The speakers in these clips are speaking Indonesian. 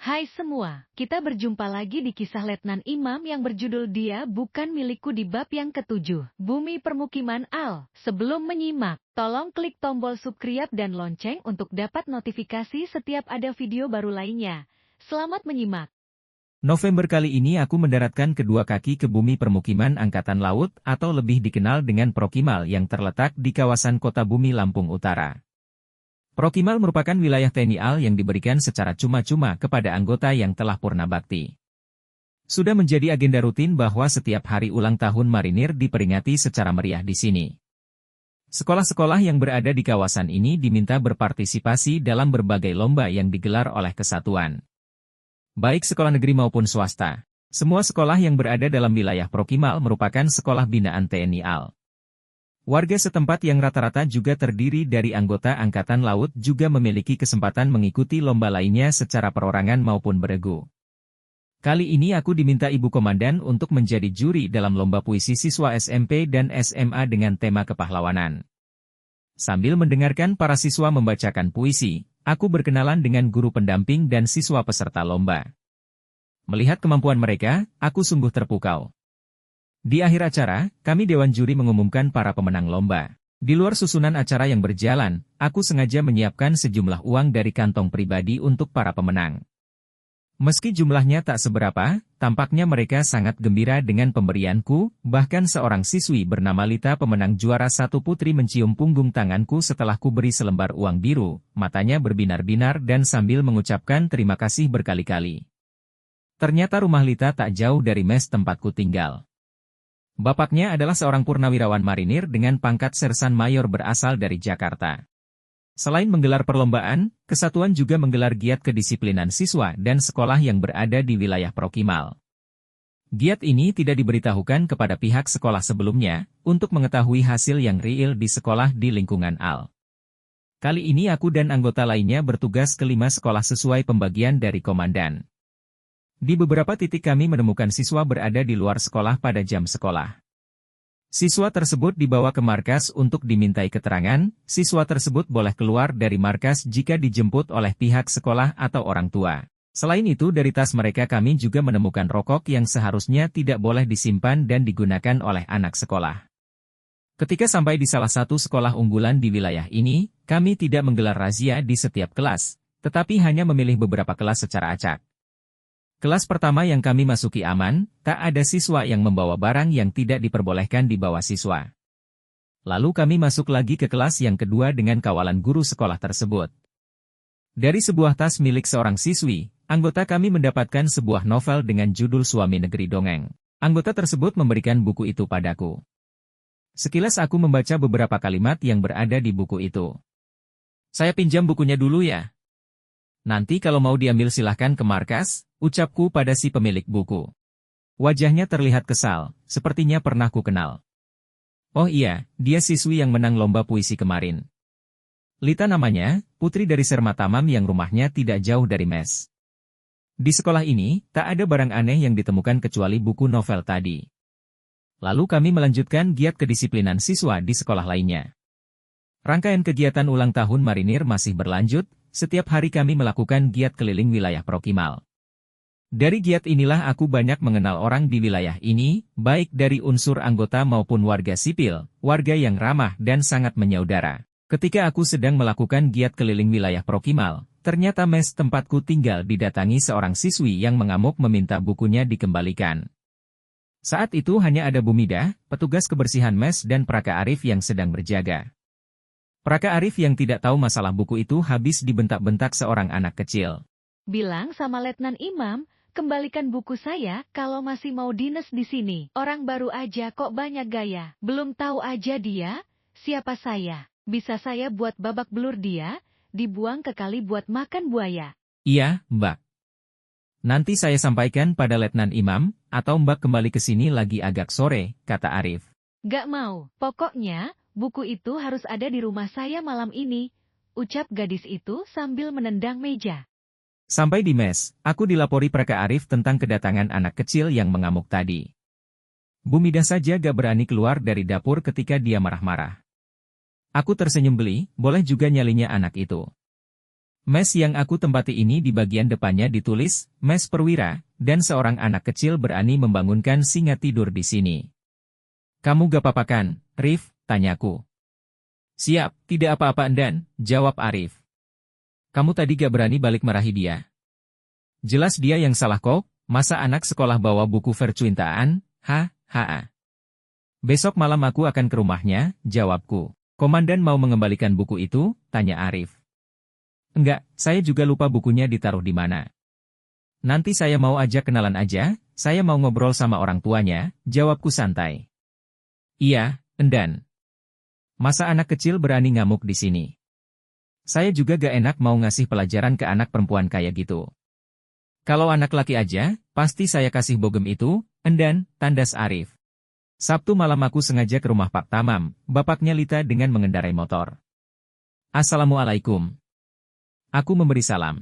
Hai semua, kita berjumpa lagi di kisah Letnan Imam yang berjudul Dia Bukan Milikku di bab yang ke-7, Bumi Permukiman Al. Sebelum menyimak, tolong klik tombol subscribe dan lonceng untuk dapat notifikasi setiap ada video baru lainnya. Selamat menyimak. November kali ini aku mendaratkan kedua kaki ke bumi permukiman Angkatan Laut atau lebih dikenal dengan Prokimal yang terletak di kawasan Kota Bumi Lampung Utara. Prokimal merupakan wilayah TNI AL yang diberikan secara cuma-cuma kepada anggota yang telah purna bakti. Sudah menjadi agenda rutin bahwa setiap hari ulang tahun marinir diperingati secara meriah di sini. Sekolah-sekolah yang berada di kawasan ini diminta berpartisipasi dalam berbagai lomba yang digelar oleh kesatuan. Baik sekolah negeri maupun swasta, semua sekolah yang berada dalam wilayah Prokimal merupakan sekolah binaan TNI AL. Warga setempat yang rata-rata juga terdiri dari anggota Angkatan Laut juga memiliki kesempatan mengikuti lomba lainnya secara perorangan maupun beregu. Kali ini aku diminta Ibu Komandan untuk menjadi juri dalam lomba puisi siswa SMP dan SMA dengan tema kepahlawanan. Sambil mendengarkan para siswa membacakan puisi, aku berkenalan dengan guru pendamping dan siswa peserta lomba. Melihat kemampuan mereka, aku sungguh terpukau. Di akhir acara, kami Dewan Juri mengumumkan para pemenang lomba. Di luar susunan acara yang berjalan, aku sengaja menyiapkan sejumlah uang dari kantong pribadi untuk para pemenang. Meski jumlahnya tak seberapa, tampaknya mereka sangat gembira dengan pemberianku, bahkan seorang siswi bernama Lita pemenang juara 1 putri mencium punggung tanganku setelah ku beri selembar uang biru, matanya berbinar-binar dan sambil mengucapkan terima kasih berkali-kali. Ternyata rumah Lita tak jauh dari mes tempatku tinggal. Bapaknya adalah seorang purnawirawan marinir dengan pangkat sersan mayor berasal dari Jakarta. Selain menggelar perlombaan, kesatuan juga menggelar giat kedisiplinan siswa dan sekolah yang berada di wilayah Prokimal. Giat ini tidak diberitahukan kepada pihak sekolah sebelumnya, untuk mengetahui hasil yang real di sekolah di lingkungan AL. Kali ini aku dan anggota lainnya bertugas ke 5 sekolah sesuai pembagian dari komandan. Di beberapa titik kami menemukan siswa berada di luar sekolah pada jam sekolah. Siswa tersebut dibawa ke markas untuk dimintai keterangan, siswa tersebut boleh keluar dari markas jika dijemput oleh pihak sekolah atau orang tua. Selain itu dari tas mereka kami juga menemukan rokok yang seharusnya tidak boleh disimpan dan digunakan oleh anak sekolah. Ketika sampai di salah satu sekolah unggulan di wilayah ini, kami tidak menggelar razia di setiap kelas, tetapi hanya memilih beberapa kelas secara acak. Kelas pertama yang kami masuki aman, tak ada siswa yang membawa barang yang tidak diperbolehkan dibawa siswa. Lalu kami masuk lagi ke kelas yang kedua dengan kawalan guru sekolah tersebut. Dari sebuah tas milik seorang siswi, anggota kami mendapatkan sebuah novel dengan judul Suami Negeri Dongeng. Anggota tersebut memberikan buku itu padaku. Sekilas aku membaca beberapa kalimat yang berada di buku itu. Saya pinjam bukunya dulu ya. Nanti kalau mau diambil silahkan ke markas, ucapku pada si pemilik buku. Wajahnya terlihat kesal, sepertinya pernah ku kenal. Oh iya, dia siswi yang menang lomba puisi kemarin. Lita namanya, putri dari Sermatamam yang rumahnya tidak jauh dari mes. Di sekolah ini, tak ada barang aneh yang ditemukan kecuali buku novel tadi. Lalu kami melanjutkan giat kedisiplinan siswa di sekolah lainnya. Rangkaian kegiatan ulang tahun marinir masih berlanjut. Setiap hari kami melakukan giat keliling wilayah Prokimal. Dari giat inilah aku banyak mengenal orang di wilayah ini, baik dari unsur anggota maupun warga sipil, warga yang ramah dan sangat menyaudara. Ketika aku sedang melakukan giat keliling wilayah Prokimal, ternyata mes tempatku tinggal didatangi seorang siswi yang mengamuk meminta bukunya dikembalikan. Saat itu hanya ada Bumidah, petugas kebersihan mes dan Praka Arif yang sedang berjaga. Praka Arif yang tidak tahu masalah buku itu habis dibentak-bentak seorang anak kecil. Bilang sama Letnan Imam, kembalikan buku saya kalau masih mau dinas di sini. Orang baru aja kok banyak gaya. Belum tahu aja dia, siapa saya. Bisa saya buat babak belur dia, dibuang ke kali buat makan buaya. Iya, Mbak. Nanti saya sampaikan pada Letnan Imam, atau Mbak kembali ke sini lagi agak sore, kata Arif. Gak mau, pokoknya buku itu harus ada di rumah saya malam ini, ucap gadis itu sambil menendang meja. Sampai di mes, aku dilapori Praka Arif tentang kedatangan anak kecil yang mengamuk tadi. Bumidah saja gak berani keluar dari dapur ketika dia marah-marah. Aku tersenyum geli, boleh juga nyalinya anak itu. Mes yang aku tempati ini di bagian depannya ditulis, Mes Perwira, dan seorang anak kecil berani membangunkan singa tidur di sini. Kamu gak apa-apa kan, Rif? Tanyaku. Siap, tidak apa-apa Endan, jawab Arif. Kamu tadi gak berani balik marahi dia. Jelas dia yang salah kok, masa anak sekolah bawa buku percintaan, Besok malam aku akan ke rumahnya, jawabku. Komandan mau mengembalikan buku itu? Tanya Arif. Enggak, saya juga lupa bukunya ditaruh di mana. Nanti saya mau ajak kenalan aja, saya mau ngobrol sama orang tuanya, jawabku santai. Iya, Endan. Masa anak kecil berani ngamuk di sini? Saya juga gak enak mau ngasih pelajaran ke anak perempuan kayak gitu. Kalau anak laki aja, pasti saya kasih bogem itu, Endan, tandas Arif. Sabtu malam aku sengaja ke rumah Pak Tamam, bapaknya Lita dengan mengendarai motor. Assalamualaikum. Aku memberi salam.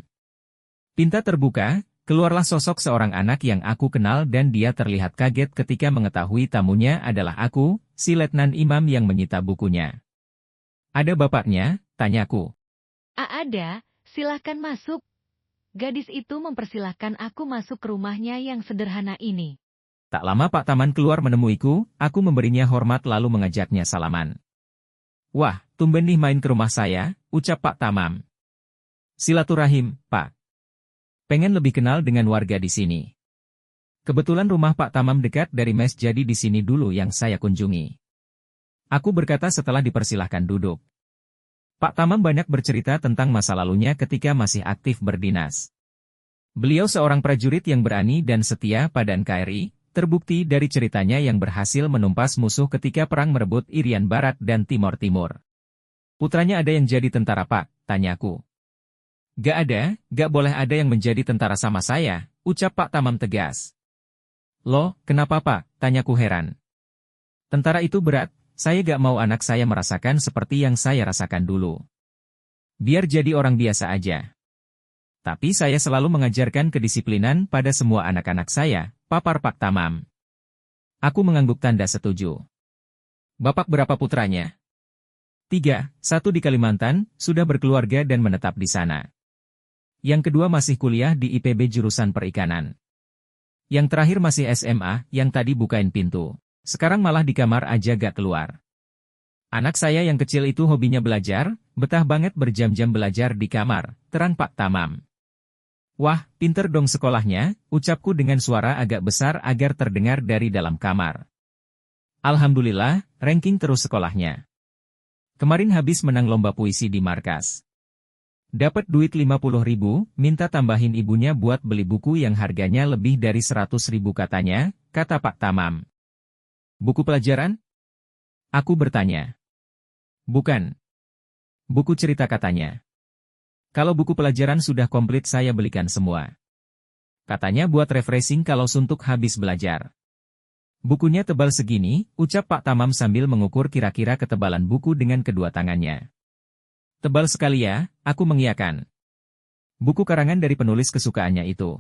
Pinta terbuka, keluarlah sosok seorang anak yang aku kenal dan dia terlihat kaget ketika mengetahui tamunya adalah aku, si Letnan Imam yang menyita bukunya. Ada bapaknya? Tanyaku. Ada, silahkan masuk. Gadis itu mempersilahkan aku masuk ke rumahnya yang sederhana ini. Tak lama Pak Taman keluar menemuiku, aku memberinya hormat lalu mengajaknya salaman. Wah, tumben nih main ke rumah saya, ucap Pak Tamam. Silaturahim, Pak. Pengen lebih kenal dengan warga di sini. Kebetulan rumah Pak Tamam dekat dari mes jadi di sini dulu yang saya kunjungi. Aku berkata setelah dipersilahkan duduk. Pak Tamam banyak bercerita tentang masa lalunya ketika masih aktif berdinas. Beliau seorang prajurit yang berani dan setia pada NKRI, terbukti dari ceritanya yang berhasil menumpas musuh ketika perang merebut Irian Barat dan Timor Timur. Putranya ada yang jadi tentara Pak, tanyaku. Gak ada, gak boleh ada yang menjadi tentara sama saya, ucap Pak Tamam tegas. Loh, kenapa Pak? Tanyaku heran. Tentara itu berat, saya gak mau anak saya merasakan seperti yang saya rasakan dulu. Biar jadi orang biasa aja. Tapi saya selalu mengajarkan kedisiplinan pada semua anak-anak saya, papar Pak Tamam. Aku mengangguk tanda setuju. Bapak berapa putranya? 3, satu di Kalimantan, sudah berkeluarga dan menetap di sana. Yang kedua masih kuliah di IPB jurusan perikanan. Yang terakhir masih SMA, yang tadi bukain pintu. Sekarang malah di kamar aja gak keluar. Anak saya yang kecil itu hobinya belajar, betah banget berjam-jam belajar di kamar, terang Pak Tamam. Wah, pinter dong sekolahnya, ucapku dengan suara agak besar agar terdengar dari dalam kamar. Alhamdulillah, ranking terus sekolahnya. Kemarin habis menang lomba puisi di markas. Dapat duit 50.000, minta tambahin ibunya buat beli buku yang harganya lebih dari 100.000 katanya, kata Pak Tamam. Buku pelajaran? Aku bertanya. Bukan. Buku cerita katanya. Kalau buku pelajaran sudah komplit saya belikan semua. Katanya buat refreshing kalau suntuk habis belajar. Bukunya tebal segini, ucap Pak Tamam sambil mengukur kira-kira ketebalan buku dengan kedua tangannya. Tebal sekali ya, aku mengiyakan. Buku karangan dari penulis kesukaannya itu.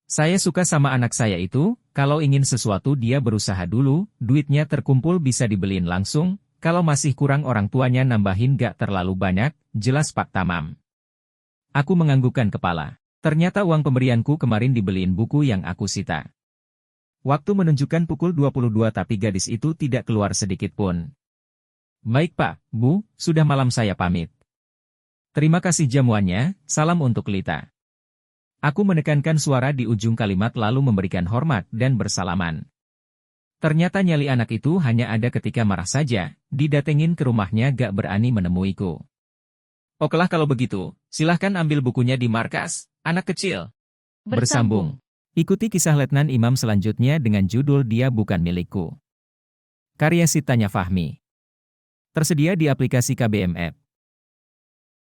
Saya suka sama anak saya itu, kalau ingin sesuatu dia berusaha dulu, duitnya terkumpul bisa dibeliin langsung, kalau masih kurang orang tuanya nambahin gak terlalu banyak, jelas Pak Tamam. Aku menganggukkan kepala. Ternyata uang pemberianku kemarin dibeliin buku yang aku sita. Waktu menunjukkan pukul 22 tapi gadis itu tidak keluar sedikit pun. Baik Pak, Bu, sudah malam saya pamit. Terima kasih jamuannya, salam untuk Lita. Aku menekankan suara di ujung kalimat lalu memberikan hormat dan bersalaman. Ternyata nyali anak itu hanya ada ketika marah saja, didatengin ke rumahnya gak berani menemuiku. Okelah kalau begitu, silahkan ambil bukunya di markas, anak kecil. Bersambung. Ikuti kisah Letnan Imam selanjutnya dengan judul Dia Bukan Milikku. Karya Sitanya Fahmi. Tersedia di aplikasi KBM App.